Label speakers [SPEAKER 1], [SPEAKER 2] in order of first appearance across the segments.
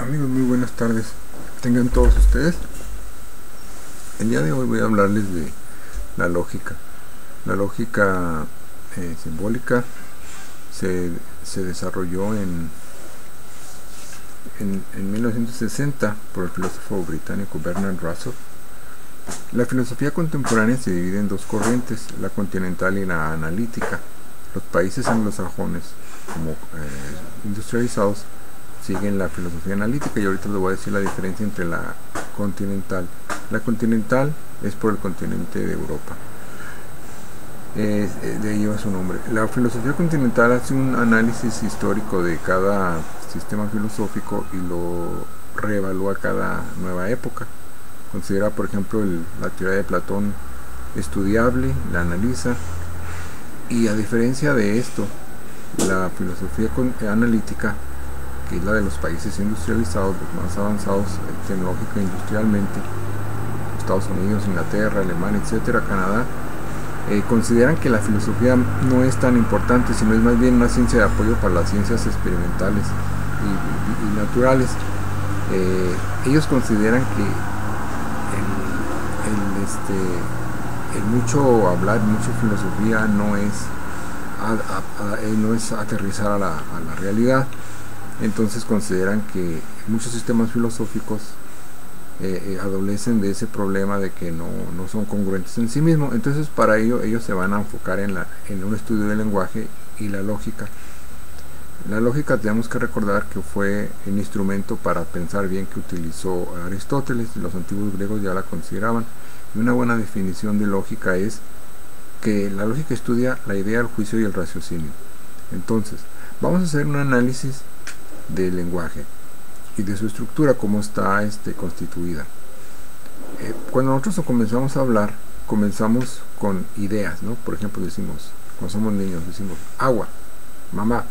[SPEAKER 1] Amigos, muy buenas tardes. Tengan todos ustedes. El día de hoy voy a hablarles de la lógica. La lógica simbólica se desarrolló en 1960 por el filósofo británico Bertrand Russell. La filosofía contemporánea se divide en dos corrientes, la continental y la analítica. Los países anglosajones, como industrializados, siguen la filosofía analítica, y ahorita les voy a decir la diferencia entre la continental. La continental es por el continente de Europa, de ahí lleva su nombre. La filosofía continental hace un análisis histórico de cada sistema filosófico y lo reevalúa cada nueva época. Considera, por ejemplo, la teoría de Platón estudiable, la analiza, y a diferencia de esto, la filosofía analítica, que es la de los países industrializados, los más avanzados tecnológica e industrialmente, Estados Unidos, Inglaterra, Alemania, etcétera, Canadá, consideran que la filosofía no es tan importante, sino es más bien una ciencia de apoyo para las ciencias experimentales y naturales. Ellos consideran que el mucho hablar, mucha filosofía no es aterrizar a la realidad. Entonces consideran que muchos sistemas filosóficos adolecen de ese problema de que no son congruentes en sí mismos. Entonces para ello ellos se van a enfocar en un estudio del lenguaje y la lógica. La lógica, tenemos que recordar que fue el instrumento para pensar bien que utilizó Aristóteles, y los antiguos griegos ya la consideraban. Y una buena definición de lógica es que la lógica estudia la idea, el juicio y el raciocinio. Entonces vamos a hacer un análisis del lenguaje y de su estructura, cómo está constituida. Cuando nosotros comenzamos a hablar, comenzamos con ideas, ¿no? Por ejemplo, decimos, cuando somos niños, decimos agua, mamá.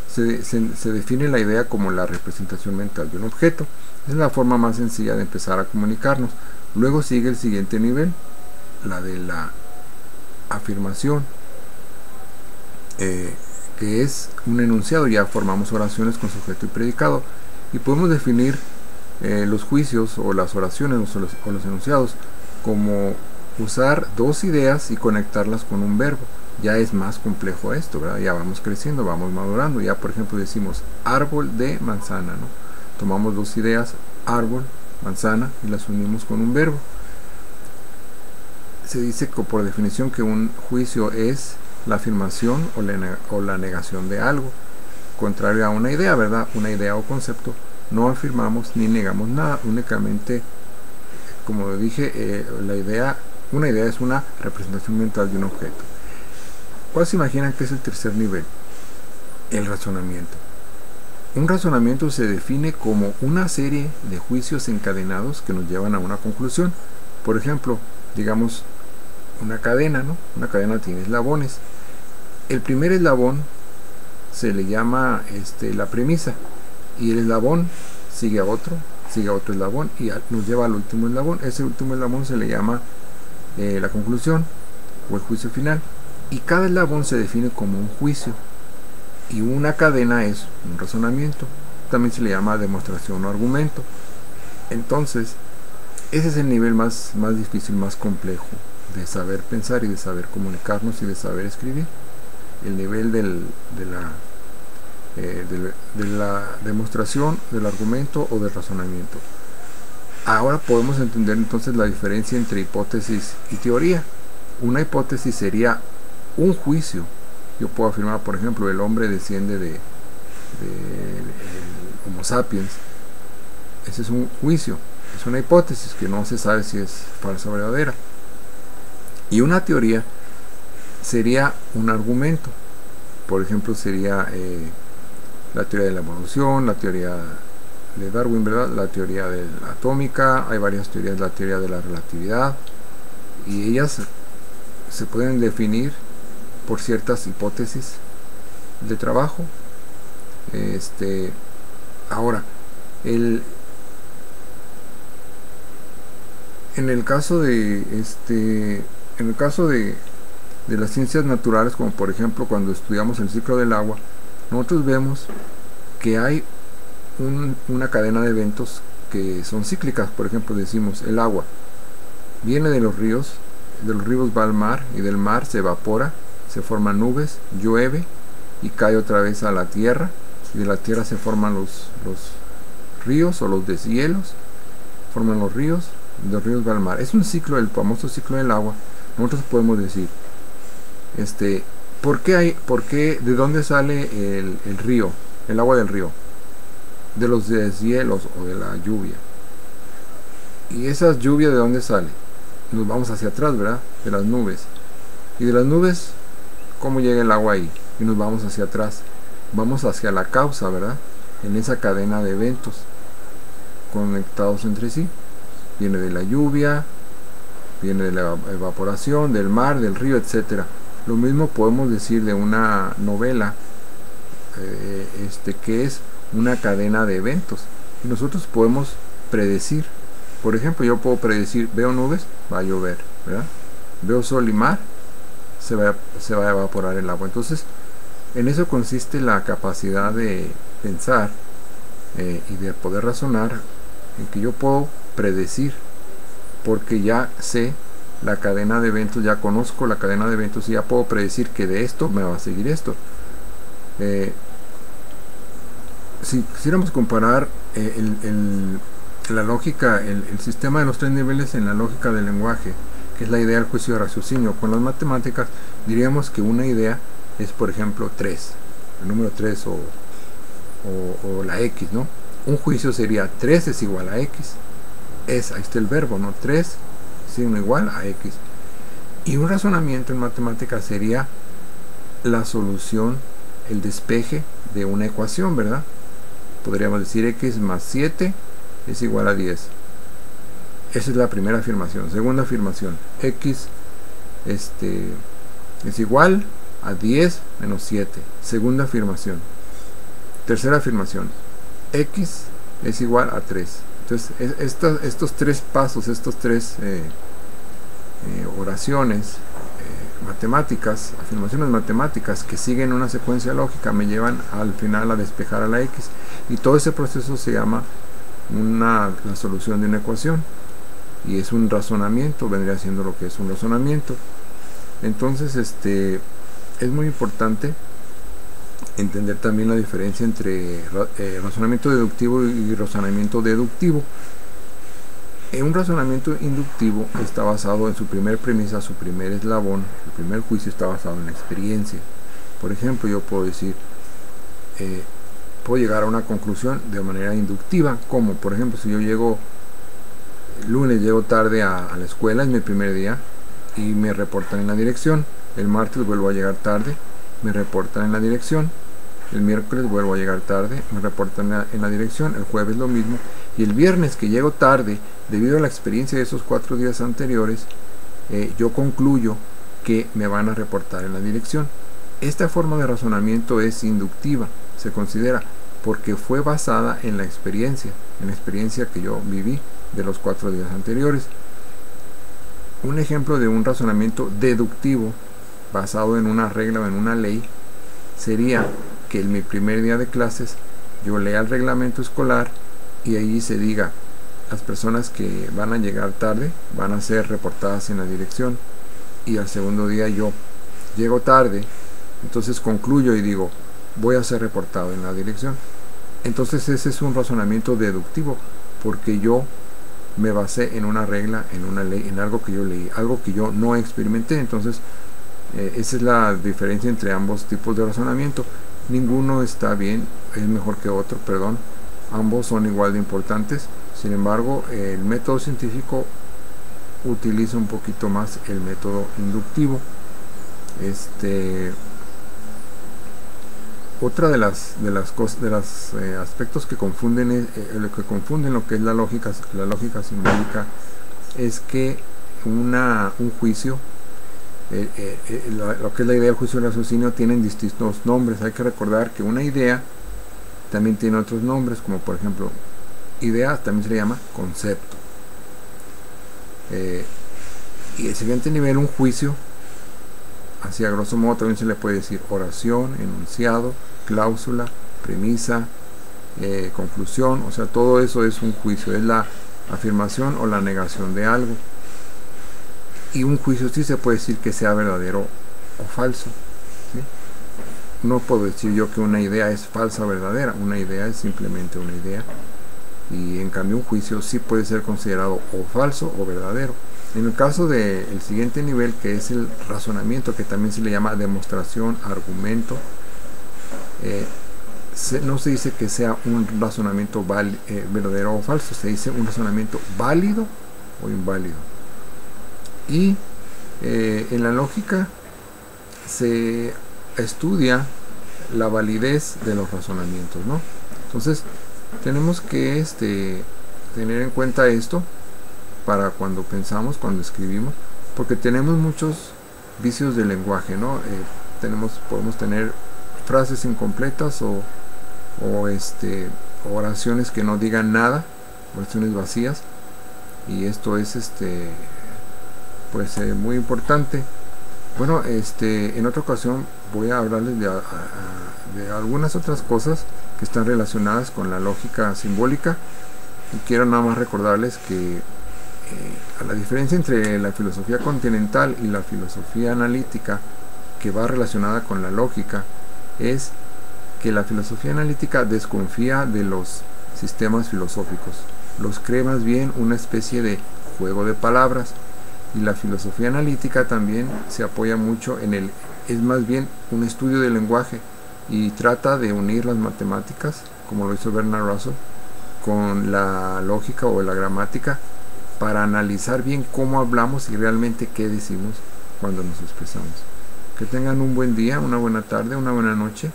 [SPEAKER 1] Se define la idea como la representación mental de un objeto. Es la forma más sencilla de empezar a comunicarnos. Luego sigue el siguiente nivel, la de la afirmación, que es un enunciado. Ya formamos oraciones con sujeto y predicado, y podemos definir los juicios o las oraciones o los enunciados como usar dos ideas y conectarlas con un verbo. Ya es más complejo esto, ¿verdad? Ya vamos creciendo, vamos madurando. Ya, por ejemplo, decimos árbol de manzana, ¿no? Tomamos dos ideas, árbol, manzana, y las unimos con un verbo. Se dice que, por definición, que un juicio es la afirmación o la negación de algo, contrario a una idea, ¿verdad? Una idea o concepto, no afirmamos ni negamos nada, únicamente, como dije, una idea es una representación mental de un objeto. ¿Cuál se imaginan que es el tercer nivel? El razonamiento. Un razonamiento se define como una serie de juicios encadenados que nos llevan a una conclusión. Por ejemplo, digamos una cadena, ¿no? Una cadena tiene eslabones. El primer eslabón se le llama la premisa, y el eslabón sigue a otro eslabón y nos lleva al último eslabón. Ese último eslabón se le llama la conclusión o el juicio final, y cada eslabón se define como un juicio, y una cadena es un razonamiento. También se le llama demostración o argumento. Entonces ese es el nivel más difícil, más complejo de saber pensar y de saber comunicarnos y de saber escribir. El nivel de la demostración, del argumento o del razonamiento. Ahora podemos entender entonces la diferencia entre hipótesis y teoría. Una hipótesis sería un juicio. Yo puedo afirmar, por ejemplo, el hombre desciende de Homo sapiens. Ese es un juicio, es una hipótesis que no se sabe si es falsa o verdadera. Y una teoría sería un argumento. Por ejemplo, sería la teoría de la evolución, la teoría de Darwin, ¿verdad? La teoría de la atómica. Hay varias teorías, la teoría de la relatividad, y ellas se pueden definir por ciertas hipótesis de trabajo. Ahora, en el caso de las ciencias naturales, como por ejemplo cuando estudiamos el ciclo del agua, nosotros vemos que hay una cadena de eventos que son cíclicas. Por ejemplo, decimos el agua viene de los ríos va al mar, y del mar se evapora, se forman nubes, llueve y cae otra vez a la tierra, y de la tierra se forman los ríos o los deshielos, forman los ríos, de los ríos va al mar. Es un ciclo, el famoso ciclo del agua. Nosotros podemos decir, ¿de dónde sale el río, el agua del río? De los deshielos o de la lluvia. ¿Y esa lluvia de dónde sale? Nos vamos hacia atrás, ¿verdad? De las nubes. Y de las nubes, ¿cómo llega el agua ahí? Y nos vamos hacia atrás. Vamos hacia la causa, ¿verdad? En esa cadena de eventos conectados entre sí. Viene de la lluvia, viene de la evaporación, del mar, del río, etc. Lo mismo podemos decir de una novela, que es una cadena de eventos. Y nosotros podemos predecir. Por ejemplo, yo puedo predecir, veo nubes, va a llover, ¿verdad? Veo sol y mar, se va a evaporar el agua. Entonces, en eso consiste la capacidad de pensar y de poder razonar, en que yo puedo predecir, porque ya sé la cadena de eventos, ya conozco la cadena de eventos y ya puedo predecir que de esto me va a seguir esto. Si quisiéramos comparar la lógica, el sistema de los 3 niveles en la lógica del lenguaje, que es la idea, el juicio y el raciocinio, con las matemáticas, diríamos que una idea es, por ejemplo, 3, el número 3 o la X, ¿no? Un juicio sería 3 es igual a X. Ahí está el verbo, ¿no? 3 signo igual a X. Y un razonamiento en matemáticas sería la solución, el despeje de una ecuación, ¿verdad? Podríamos decir X más 7 es igual a 10. Esa es la primera afirmación. Segunda afirmación, X es igual a 10 menos 7. Segunda afirmación. Tercera afirmación, X es igual a 3. Entonces, estos 3 pasos, estos 3 oraciones matemáticas, afirmaciones matemáticas que siguen una secuencia lógica, me llevan al final a despejar a la X. Y todo ese proceso se llama la solución de una ecuación, y es un razonamiento, vendría siendo lo que es un razonamiento. Entonces es muy importante entender también la diferencia entre razonamiento deductivo y razonamiento deductivo. Un razonamiento inductivo está basado en su primer premisa, su primer eslabón, el primer juicio está basado en la experiencia. Por ejemplo, yo puedo decir, puedo llegar a una conclusión de manera inductiva, como por ejemplo, si yo llego lunes, llego tarde a la escuela, es mi primer día y me reportan en la dirección. El martes vuelvo a llegar tarde, me reportan en la dirección. El miércoles vuelvo a llegar tarde, me reportan en la dirección. El jueves lo mismo. Y el viernes, que llego tarde debido a la experiencia de esos 4 días anteriores, yo concluyo que me van a reportar en la dirección. Esta forma de razonamiento es inductiva, se considera, porque fue basada en la experiencia que yo viví de los 4 días anteriores. Un ejemplo de un razonamiento deductivo basado en una regla o en una ley sería que en mi primer día de clases yo lea el reglamento escolar y ahí se diga, las personas que van a llegar tarde van a ser reportadas en la dirección, y al segundo día yo llego tarde, entonces concluyo y digo, voy a ser reportado en la dirección. Entonces ese es un razonamiento deductivo, porque yo me basé en una regla, en una ley, en algo que yo leí, algo que yo no experimenté. Entonces esa es la diferencia entre ambos tipos de razonamiento. Ninguno está bien, es mejor que otro, perdón. Ambos son igual de importantes. Sin embargo, el método científico utiliza un poquito más el método inductivo. Otra de los aspectos que confunden lo que es la lógica simbólica es que un juicio, lo que es la idea del juicio y el raciocinio, tienen distintos nombres. Hay que recordar que una idea también tiene otros nombres, como por ejemplo, idea también se le llama concepto. Y el siguiente nivel, un juicio, así a grosso modo también se le puede decir oración, enunciado, cláusula, premisa, conclusión, o sea, todo eso es un juicio, es la afirmación o la negación de algo. Y un juicio sí se puede decir que sea verdadero o falso, ¿sí? No puedo decir yo que una idea es falsa o verdadera, una idea es simplemente una idea, y en cambio un juicio sí puede ser considerado o falso o verdadero. En el caso del siguiente nivel, que es el razonamiento, que también se le llama demostración, argumento, no se dice que sea un razonamiento verdadero o falso, se dice un razonamiento válido o inválido. Y en la lógica se estudia la validez de los razonamientos, ¿no? Entonces tenemos que tener en cuenta esto para cuando pensamos, cuando escribimos, porque tenemos muchos vicios del lenguaje, ¿no? Podemos tener frases incompletas o oraciones que no digan nada, oraciones vacías, y esto es pues muy importante. Bueno, en otra ocasión voy a hablarles de algunas otras cosas que están relacionadas con la lógica simbólica, y quiero nada más recordarles que a la diferencia entre la filosofía continental y la filosofía analítica, que va relacionada con la lógica, es que la filosofía analítica desconfía de los sistemas filosóficos, los cree más bien una especie de juego de palabras, y la filosofía analítica también se apoya mucho es más bien un estudio del lenguaje, y trata de unir las matemáticas, como lo hizo Bernard Russell, con la lógica o la gramática, para analizar bien cómo hablamos y realmente qué decimos cuando nos expresamos. Que tengan un buen día, una buena tarde, una buena noche,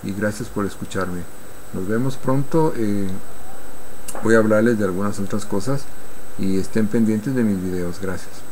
[SPEAKER 1] y gracias por escucharme. Nos vemos pronto. Voy a hablarles de algunas otras cosas, y estén pendientes de mis videos. Gracias.